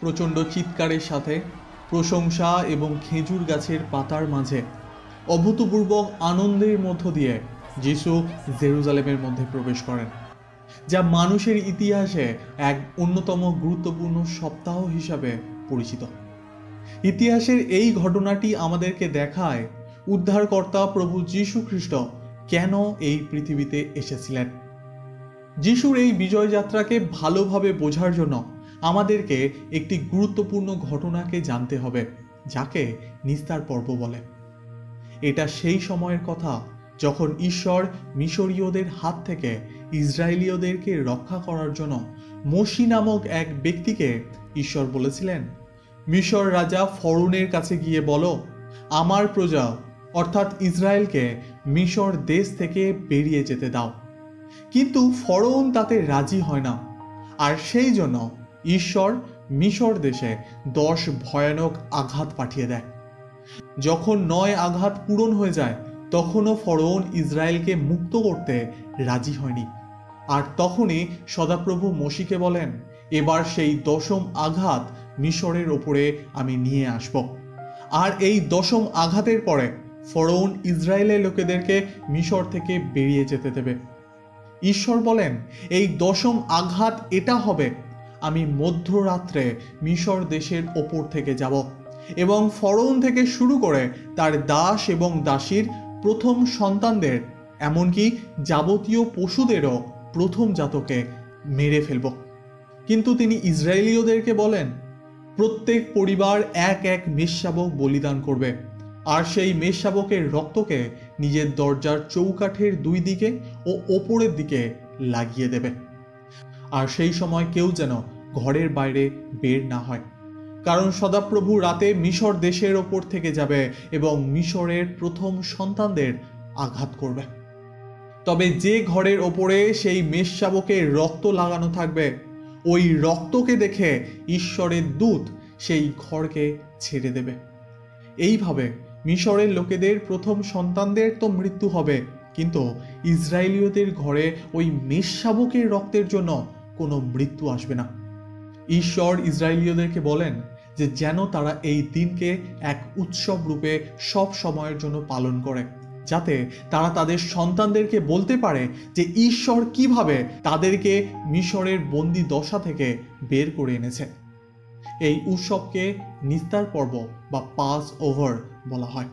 প্রচণ্ড চিৎকারের সাথে প্রশংসা এবং খেজুর গাছের পাতার মাঝে অভূতপূর্ব আনন্দের মধ্য দিয়ে যিশু জেরুজালেমের মধ্যে প্রবেশ করেন, যা মানুষের ইতিহাসে এক অন্যতম গুরুত্বপূর্ণ সপ্তাহ হিসাবে পরিচিত। ইতিহাসের এই ঘটনাটি আমাদেরকে দেখায় উদ্ধারকর্তা প্রভু যীশু খ্রিস্ট কেন এই পৃথিবীতে এসেছিলেন। যিশুর এই বিজয় যাত্রাকে ভালোভাবে বোঝার জন্য আমাদেরকে একটি গুরুত্বপূর্ণ ঘটনাকে জানতে হবে, যাকে নিস্তার পর্ব বলে। এটা সেই সময়ের কথা যখন ঈশ্বর মিশরীয়দের হাত থেকে ইসরায়েলীয়দেরকে রক্ষা করার জন্য মশি নামক এক ব্যক্তিকে ঈশ্বর বলেছিলেন, মিশর রাজা ফরৌনের কাছে গিয়ে বলো, আমার প্রজা অর্থাৎ ইসরায়েলকে মিশর দেশ থেকে বেরিয়ে যেতে দাও। কিন্তু ফরৌন তাতে রাজি হয় না, আর সেই জন্য ঈশ্বর মিশর দেশে 10 ভয়ানক আঘাত পাঠিয়ে দেয়। যখন 9 আঘাত পূরণ হয়ে যায়, তখনও ফরৌন ইসরায়েলকে মুক্ত করতে রাজি হয়নি। আর তখনই সদাপ্রভু মশিকে বলেন, এবার সেই 10ম আঘাত মিশরের ওপরে আমি নিয়ে আসব। আর এই 10ম আঘাতের পরে ফরৌন ইসরায়েলের লোকেদেরকে মিশর থেকে বেরিয়ে যেতে দেবে। ঈশ্বর বলেন, এই 10ম আঘাত এটা হবে, আমি মধ্যরাত্রে মিশর দেশের ওপর থেকে যাব এবং ফরৌন থেকে শুরু করে তার দাস এবং দাসীর প্রথম সন্তানদের, এমনকি যাবতীয় পশুদেরও প্রথম জাতকে মেরে ফেলব। কিন্তু তিনি ইসরায়েলীয়দেরকে বলেন, প্রত্যেক পরিবার এক এক মেষশাবক বলিদান করবে, আর সেই মেষশাবকের রক্তকে নিজের দরজার চৌকাঠের 2 দিকে ও ওপরের দিকে লাগিয়ে দেবে। আর সেই সময় কেউ যেন ঘরের বাইরে বের না হয়, কারণ সদাপ্রভু রাতে মিশর দেশের ওপর থেকে যাবে এবং মিশরের প্রথম সন্তানদের আঘাত করবে। তবে যে ঘরের ওপরে সেই মেষশাবকের রক্ত লাগানো থাকবে, ওই রক্তকে দেখে ঈশ্বরের দূত সেই ঘরকে ছেড়ে দেবে। এইভাবে মিশরের লোকেদের প্রথম সন্তানদের তো মৃত্যু হবে, কিন্তু ইসরায়েলীয়দের ঘরে ওই মেষশাবকের রক্তের জন্য কোনো মৃত্যু আসবে না। ঈশ্বর ইসরায়েলীয়দেরকে বলেন যে যেন তারা এই দিনকে এক উৎসব রূপে সব সময়ের জন্য পালন করে, যাতে তারা তাদের সন্তানদেরকে বলতে পারে যে ঈশ্বর কিভাবে তাদেরকে মিশরের বন্দি দশা থেকে বের করে এনেছে। এই উৎসবকে নিস্তার পর্ব বা পাস ওভার বলা হয়।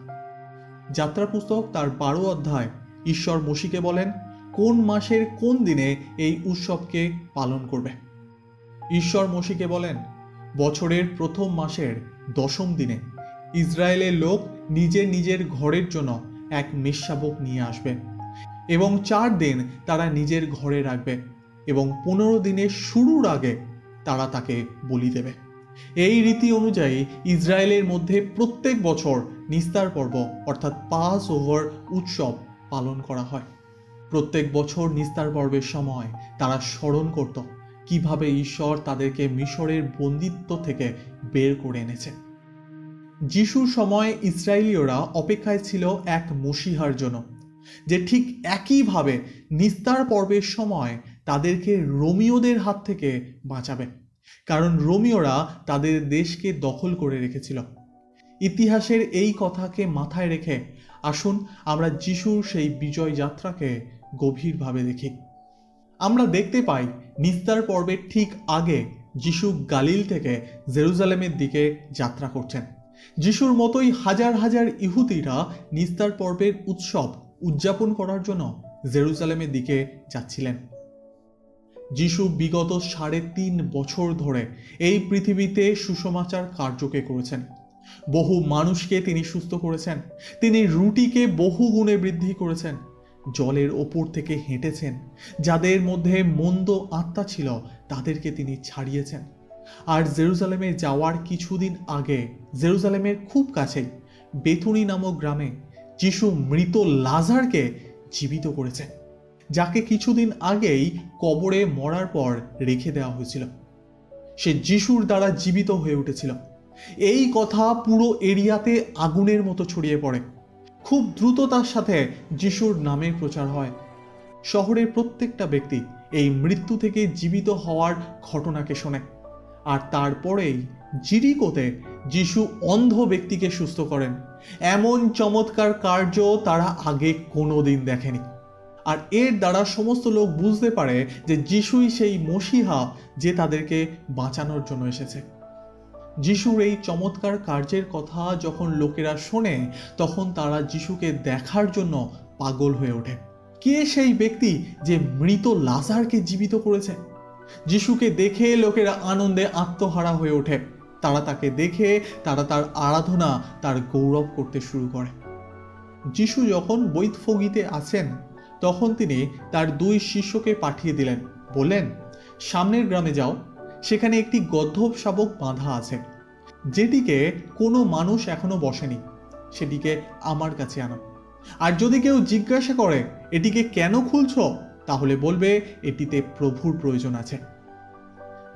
যাত্রা পুস্তক তার 12 অধ্যায় ঈশ্বর মশিকে বলেন কোন মাসের কোন দিনে এই উৎসবকে পালন করবে। ঈশ্বর মশিকে বলেন, বছরের প্রথম মাসের 10ম দিনে ইসরায়েলের লোক নিজের নিজের ঘরের জন্য এক মেষশাবক নিয়ে আসবে এবং 4 দিন তারা নিজের ঘরে রাখবে এবং 15 দিনের শুরুর আগে তারা তাকে বলি দেবে। এই রীতি অনুযায়ী ইসরায়েলের মধ্যে প্রত্যেক বছর নিস্তার পর্ব অর্থাৎ পাস ওভার উৎসব পালন করা হয়। প্রত্যেক বছর নিস্তার পর্বের সময় তারা স্মরণ করত কিভাবে ঈশ্বর তাদেরকে মিশরের বন্দিত্ব থেকে বের করে এনেছে। যিশুর সময় ইসরায়েলীয়রা অপেক্ষায় ছিল এক মশিহার জন্য, যে ঠিক একইভাবে নিস্তার পর্বের সময় তাদেরকে রোমীয়দের হাত থেকে বাঁচাবে, কারণ রোমীয়রা তাদের দেশকে দখল করে রেখেছিল। ইতিহাসের এই কথাকে মাথায় রেখে আসুন আমরা যিশুর সেই বিজয় যাত্রাকে গভীরভাবে দেখি। আমরা দেখতে পাই নিস্তার পর্বের ঠিক আগে যিশু গালিল থেকে জেরুজালেমের দিকে যাত্রা করছেন। যিশুর মতোই হাজার হাজার ইহুদিরা নিস্তার পর্বের উৎসব উদযাপন করার জন্য জেরুজালেমের দিকে যাচ্ছিলেন। যিশু বিগত 3.5 বছর ধরে এই পৃথিবীতে সুসমাচার কার্যকে করেছেন। বহু মানুষকে তিনি সুস্থ করেছেন, তিনি রুটিকে বহু গুণে বৃদ্ধি করেছেন, জলের ওপর থেকে হেঁটেছেন, যাদের মধ্যে মন্দ আত্মা ছিল তাদেরকে তিনি ছাড়িয়েছেন। আর জেরুজালেমে যাওয়ার কিছুদিন আগে জেরুজালেমের খুব কাছেই বেথুনি নামক গ্রামে যিশু মৃত লাজারকে জীবিত করেছেন, যাকে কিছুদিন আগেই কবরে মরার পর রেখে দেওয়া হয়েছিল। সে যিশুর দ্বারা জীবিত হয়ে উঠেছিল। এই কথা পুরো এরিয়াতে আগুনের মতো ছড়িয়ে পড়ে। খুব দ্রুততার সাথে যিশুর নামের প্রচার হয়। শহরের প্রত্যেকটা ব্যক্তি এই মৃত্যু থেকে জীবিত হওয়ার ঘটনাকে শোনে। আর তারপরেই জিরিকোতে যিশু অন্ধ ব্যক্তিকে সুস্থ করেন। এমন চমৎকার কার্য তারা আগে কোনোদিন দেখেনি। আর এর দ্বারা সমস্ত লোক বুঝতে পারে যে যিশুই সেই মসিহা যে তাদেরকে বাঁচানোর জন্য এসেছে। যিশুর এই চমৎকার কার্যের কথা যখন লোকেরা শোনে, তখন তারা যিশুকে দেখার জন্য পাগল হয়ে ওঠে। কে সেই ব্যক্তি যে মৃত লাজারকে জীবিত করেছে? যিশুকে দেখে লোকেরা আনন্দে আত্মহারা হয়ে ওঠে। তারা তাকে দেখে তারা তার আরাধনা, তার গৌরব করতে শুরু করে। যিশু যখন বৈতফগিতে আছেন, তখন তিনি তার 2 শিষ্যকে পাঠিয়ে দিলেন। বললেন, সামনের গ্রামে যাও, সেখানে একটি গদ্ধব শাবক বাঁধা আছে, যেটিকে কোনো মানুষ এখনো বসেনি। সেটিকে আমার কাছে আনো। আর যদি কেউ জিজ্ঞাসা করে এটিকে কেন খুলছো, তাহলে বলবে এটিতে প্রভুর প্রয়োজন আছে।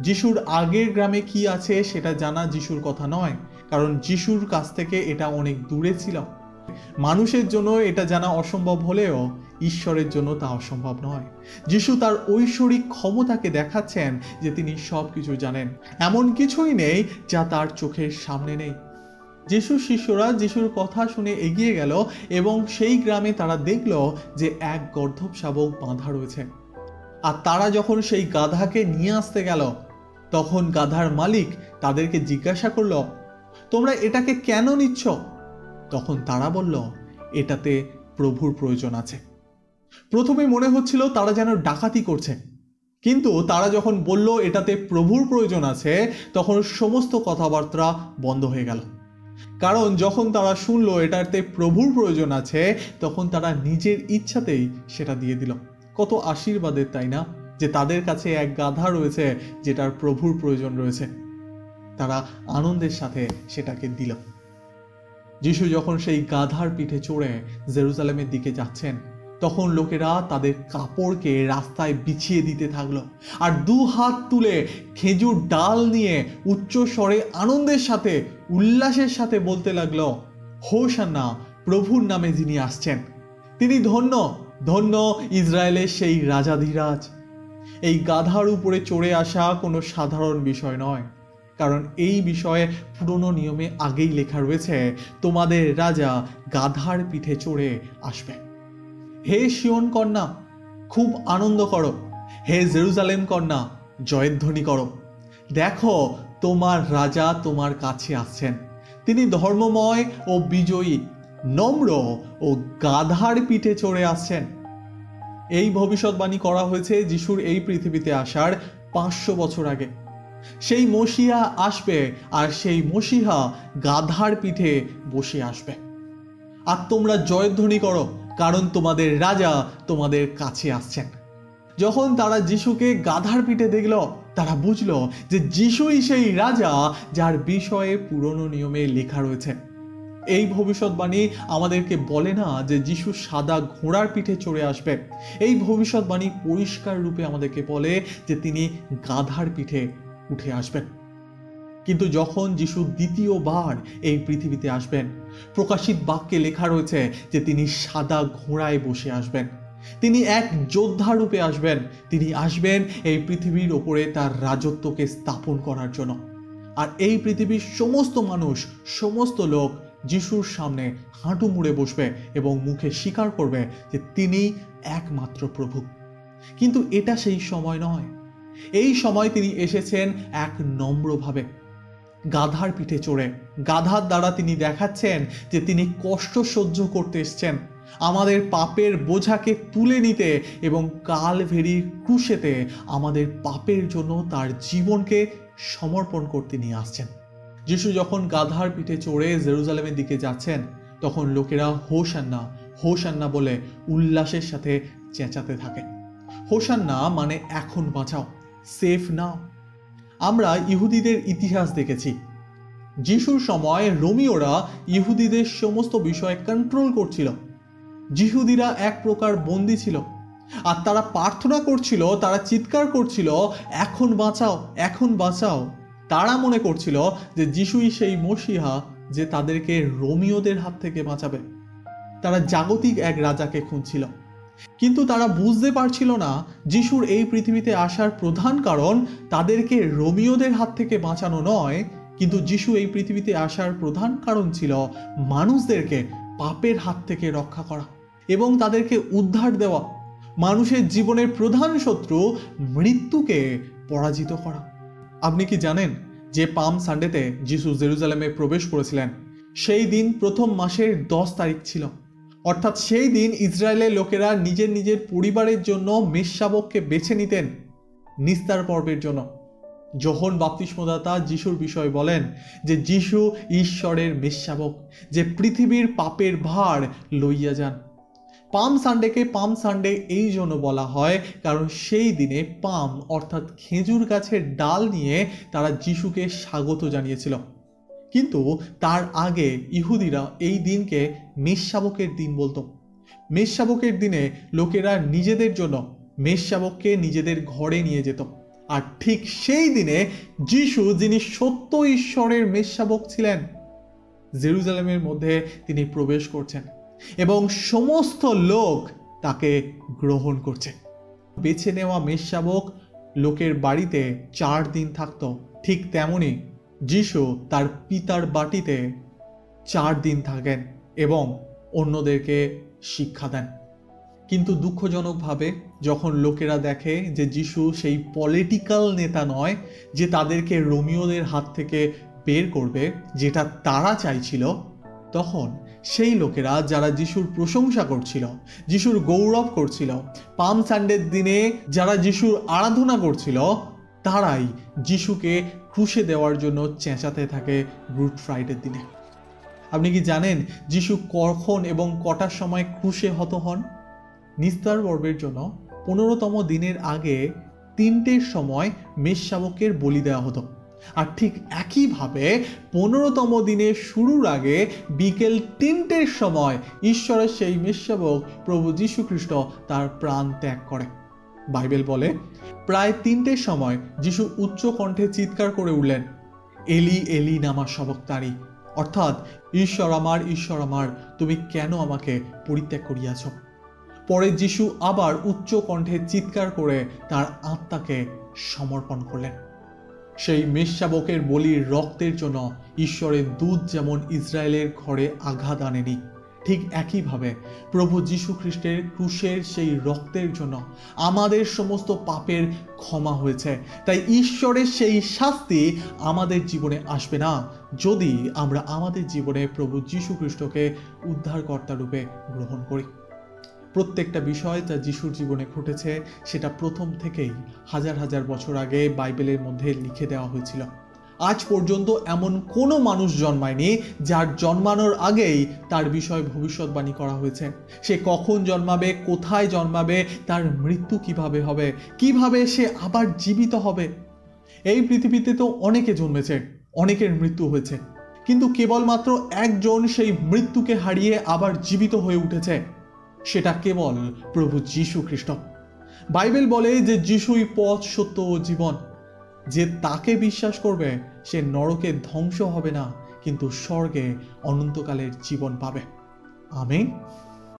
যিশুর আগের গ্রামে কি আছে সেটা জানা যিশুর কথা নয়, কারণ যিশুর কাছ থেকে এটা অনেক দূরে ছিল। মানুষের জন্য এটা জানা অসম্ভব হলেও ঈশ্বরের জন্য তা অসম্ভব নয়। যিশু তার ঐশ্বরিক ক্ষমতাকে দেখাচ্ছেন যে তিনি সব কিছু জানেন। এমন কিছুই নেই যা তার চোখের সামনে নেই। যিশুর শিষ্যরা যিশুর কথা শুনে এগিয়ে গেল এবং সেই গ্রামে তারা দেখল যে এক গর্দভ শাবক বাঁধা রয়েছে। আর তারা যখন সেই গাধাকে নিয়ে আসতে গেল, তখন গাধার মালিক তাদেরকে জিজ্ঞাসা করল, তোমরা এটাকে কেন নিচ্ছ? তখন তারা বলল, এটাতে প্রভুর প্রয়োজন আছে। প্রথমে মনে হচ্ছিল তারা যেন ডাকাতি করছে, কিন্তু তারা যখন বলল এটাতে প্রভুর প্রয়োজন আছে, তখন সমস্ত কথাবার্তা বন্ধ হয়ে গেল। কারণ যখন তারা শুনলো এটাতে প্রভুর প্রয়োজন আছে, তখন তারা নিজের ইচ্ছাতেই সেটা দিয়ে দিল। কত আশীর্বাদের, তাই না? যে তাদের কাছে এক গাধা রয়েছে যেটার প্রভুর প্রয়োজন রয়েছে। তারা আনন্দের সাথে সেটাকে দিল। যিশু যখন সেই গাধার পিঠে চড়ে জেরুজালেমের দিকে যাচ্ছেন, তখন লোকেরা তাদের কাপড়কে রাস্তায় বিছিয়ে দিতে থাকলো, আর 2 হাত তুলে খেজুর ডাল নিয়ে উচ্চ স্বরে আনন্দের সাথে, উল্লাসের সাথে বলতে লাগলো, হোসান্না, প্রভুর নামে যিনি আসছেন, তিনি ধন্য, ধন্য ইসরায়েলের সেই রাজাধিরাজ। এই গাধার উপরে চড়ে আসা কোনো সাধারণ বিষয় নয়, কারণ এই বিষয়ে পুরনো নিয়মে আগেই লেখা রয়েছে, তোমাদের রাজা গাধার পিঠে চড়ে আসবে। হে সিয়ন কন্যা, খুব আনন্দ করো। হে জেরুজালেম কন্যা, জয়ধ্বনি করো। দেখো, তোমার রাজা তোমার কাছে আসছেন। তিনি ধর্মময় ও বিজয়ী, নম্র ও গাধার পিঠে চড়ে আসছেন। এই ভবিষ্যৎবাণী করা হয়েছে যিশুর এই পৃথিবীতে আসার 500 বছর আগে। সেই মসিহা আসবে, আর সেই মসিহা গাধার পিঠে বসে আসবে। আর তোমরা জয়ধ্বনি করো, কারণ তোমাদের রাজা তোমাদের কাছে আসছেন। যখন তারা যিশুকে গাধার পিঠে দেখল, তারা বুঝলো যে যিশুই সেই রাজা যার বিষয়ে পুরনো নিয়মে লেখা রয়েছে। এই ভবিষ্যৎবাণী আমাদেরকে বলে না যে যিশু সাদা ঘোড়ার পিঠে চড়ে আসবে। এই ভবিষ্যৎবাণী পরিষ্কার রূপে আমাদেরকে বলে যে তিনি গাধার পিঠে উঠে আসবেন। কিন্তু যখন যিশু দ্বিতীয়বার এই পৃথিবীতে আসবেন, প্রকাশিত বাক্যে লেখা রয়েছে যে তিনি সাদা ঘোড়ায় বসে আসবেন। তিনি এক যোদ্ধা রূপে আসবেন। তিনি আসবেন এই পৃথিবীর ওপরে তার রাজত্বকে স্থাপন করার জন্য। আর এই পৃথিবীর সমস্ত মানুষ, সমস্ত লোক যিশুর সামনে হাঁটু মুড়ে বসবে এবং মুখে স্বীকার করবে যে তিনি একমাত্র প্রভু। কিন্তু এটা সেই সময় নয়। এই সময় তিনি এসেছেন এক নম্রভাবে, গাধার পিঠে চড়ে। গাধার দ্বারা তিনি দেখাচ্ছেন যে তিনি কষ্ট সহ্য করতে এসেছেন, আমাদের পাপের বোঝাকে তুলে নিতে এবং কালভেরির ক্রুশেতে আমাদের পাপের জন্য তার জীবনকে সমর্পণ করতে নিয়ে আসছেন। যিশু যখন গাধার পিঠে চড়ে জেরুজালেমের দিকে যাচ্ছেন, তখন লোকেরা হোসান্না, হোসান্না বলে উল্লাসের সাথে চেঁচাতে থাকে। হোসান্না মানে এখন বাঁচাও, সেফ নাও। আমরা ইহুদিদের ইতিহাস দেখেছি। যিশুর সময় রোমীয়রা ইহুদিদের সমস্ত বিষয় কন্ট্রোল করছিল। যিহুদিরা এক প্রকার বন্দী ছিল, আর তারা প্রার্থনা করছিল, তারা চিৎকার করছিল, এখন বাঁচাও, এখন বাঁচাও। তারা মনে করছিল যে যিশুই সেই মসিহা যে তাদেরকে রোমীয়দের হাত থেকে বাঁচাবে। তারা জাগতিক এক রাজাকে খুঁজছিল। কিন্তু তারা বুঝতে পারছিল না যিশুর এই পৃথিবীতে আসার প্রধান কারণ তাদেরকে রোমীয়দের হাত থেকে বাঁচানো নয়, কিন্তু যিশু এই পৃথিবীতে আসার প্রধান কারণ ছিল মানুষদেরকে পাপের হাত থেকে রক্ষা করা এবং তাদেরকে উদ্ধার দেওয়া, মানুষের জীবনের প্রধান শত্রু মৃত্যুকে পরাজিত করা। আপনি কি জানেন যে পাম সানডেতে যিশু জেরুজালেমে প্রবেশ করেছিলেন সেই দিন প্রথম মাসের 10 তারিখ ছিল। অর্থাৎ সেই দিন ইসরায়েলের লোকেরা নিজের নিজের পরিবারের জন্য মেষশাবককে বেছে নিতেন নিস্তার পর্বের জন্য। যোহন বাপ্তিস্মদাতা যিশুর বিষয়ে বলেন যে যিশু ঈশ্বরের মেষশাবক, যে পৃথিবীর পাপের ভার লইয়া যান। পাম সানডেকে পাম সানডে এই জন্য বলা হয় কারণ সেই দিনে পাম অর্থাৎ খেজুর গাছের ডাল নিয়ে তারা যিশুকে স্বাগত জানিয়েছিল। কিন্তু তার আগে ইহুদিরা এই দিনকে মেষশাবকের দিন বলতো। মেষশাবকের দিনে লোকেরা নিজেদের জন্য মেষশাবককে নিজেদের ঘরে নিয়ে যেত। আর ঠিক সেই দিনে যিশু, যিনি সত্য ঈশ্বরের মেষশাবক ছিলেন, জেরুজালেমের মধ্যে তিনি প্রবেশ করছেন এবং সমস্ত লোক তাকে গ্রহণ করছে। বেছে নেওয়া মেষশাবক লোকের বাড়িতে 4 দিন থাকতো, ঠিক তেমনি যিশু তার পিতার বাটিতে 4 দিন থাকেন এবং অন্যদেরকে শিক্ষা দেন। কিন্তু দুঃখজনকভাবে যখন লোকেরা দেখে যে যিশু সেই পলিটিক্যাল নেতা নয় যে তাদেরকে রোমীয়দের হাত থেকে বের করবে, যেটা তারা চাইছিল, তখন সেই লোকেরা যারা যিশুর প্রশংসা করছিল, যিশুর গৌরব করছিল, পাম সানডের দিনে যারা যিশুর আরাধনা করছিল, তারাই যিশুকে ক্রুশে দেওয়ার জন্য চেঁচাতে থাকে গুড ফ্রাইডের দিনে। আপনি কি জানেন যিশু কখন এবং কটার সময় ক্রুশে হত হন? নিস্তার পর্বের জন্য 15তম দিনের আগে 3টের সময় মেষশাবকের বলি দেওয়া হতো। আর ঠিক একইভাবে 15তম দিনের শুরুর আগে বিকেল 3টের সময় ঈশ্বরের সেই মেষশাবক প্রভু যীশু খ্রিস্ট তার প্রাণ ত্যাগ করে। বাইবেল বলে প্রায় 3টের সময় যিশু উচ্চ কণ্ঠে চিৎকার করে উঠলেন, এলি এলি নামা শবক্তানি, অর্থাৎ ঈশ্বর আমার তুমি কেন আমাকে পরিত্যাগ করিয়াছ। পরে যিশু আবার উচ্চ কণ্ঠে চিৎকার করে তার আত্মাকে সমর্পণ করলেন। সেই মেষশাবকের বলির রক্তের জন্য ঈশ্বরের দূত যেমন ইসরায়েলের ঘরে আঘাত আনেনি, ঠিক একইভাবে প্রভু যীশু খ্রিস্টের ক্রুশের সেই রক্তের জন্য আমাদের সমস্ত পাপের ক্ষমা হয়েছে। তাই ঈশ্বরের সেই শাস্তি আমাদের জীবনে আসবে না যদি আমরা আমাদের জীবনে প্রভু যীশু খ্রিস্টকে উদ্ধারকর্তা রূপে গ্রহণ করি। প্রত্যেকটা বিষয় যা যিশুর জীবনে ঘটেছে সেটা প্রথম থেকেই হাজার হাজার বছর আগে বাইবেলের মধ্যে লিখে দেওয়া হয়েছিল। আজ পর্যন্ত এমন কোনো মানুষ জন্মায়নি যার জন্মানোর আগেই তার বিষয়ে ভবিষ্যৎবাণী করা হয়েছে। সে কখন জন্মাবে, কোথায় জন্মাবে, তার মৃত্যু কিভাবে হবে, কিভাবে সে আবার জীবিত হবে। এই পৃথিবীতে তো অনেকে জন্মেছে, অনেকের মৃত্যু হয়েছে, কিন্তু কেবলমাত্র একজন সেই মৃত্যুকে হারিয়ে আবার জীবিত হয়ে উঠেছে, সেটা কেবল প্রভু যীশু খ্রিস্ট। বাইবেল বলে যে যিশুই পথ, সত্য ও জীবন। যে তাকে বিশ্বাস করবে সে নরকে ধ্বংস হবে না, কিন্তু স্বর্গে অনন্তকালের জীবন পাবে। আমেন।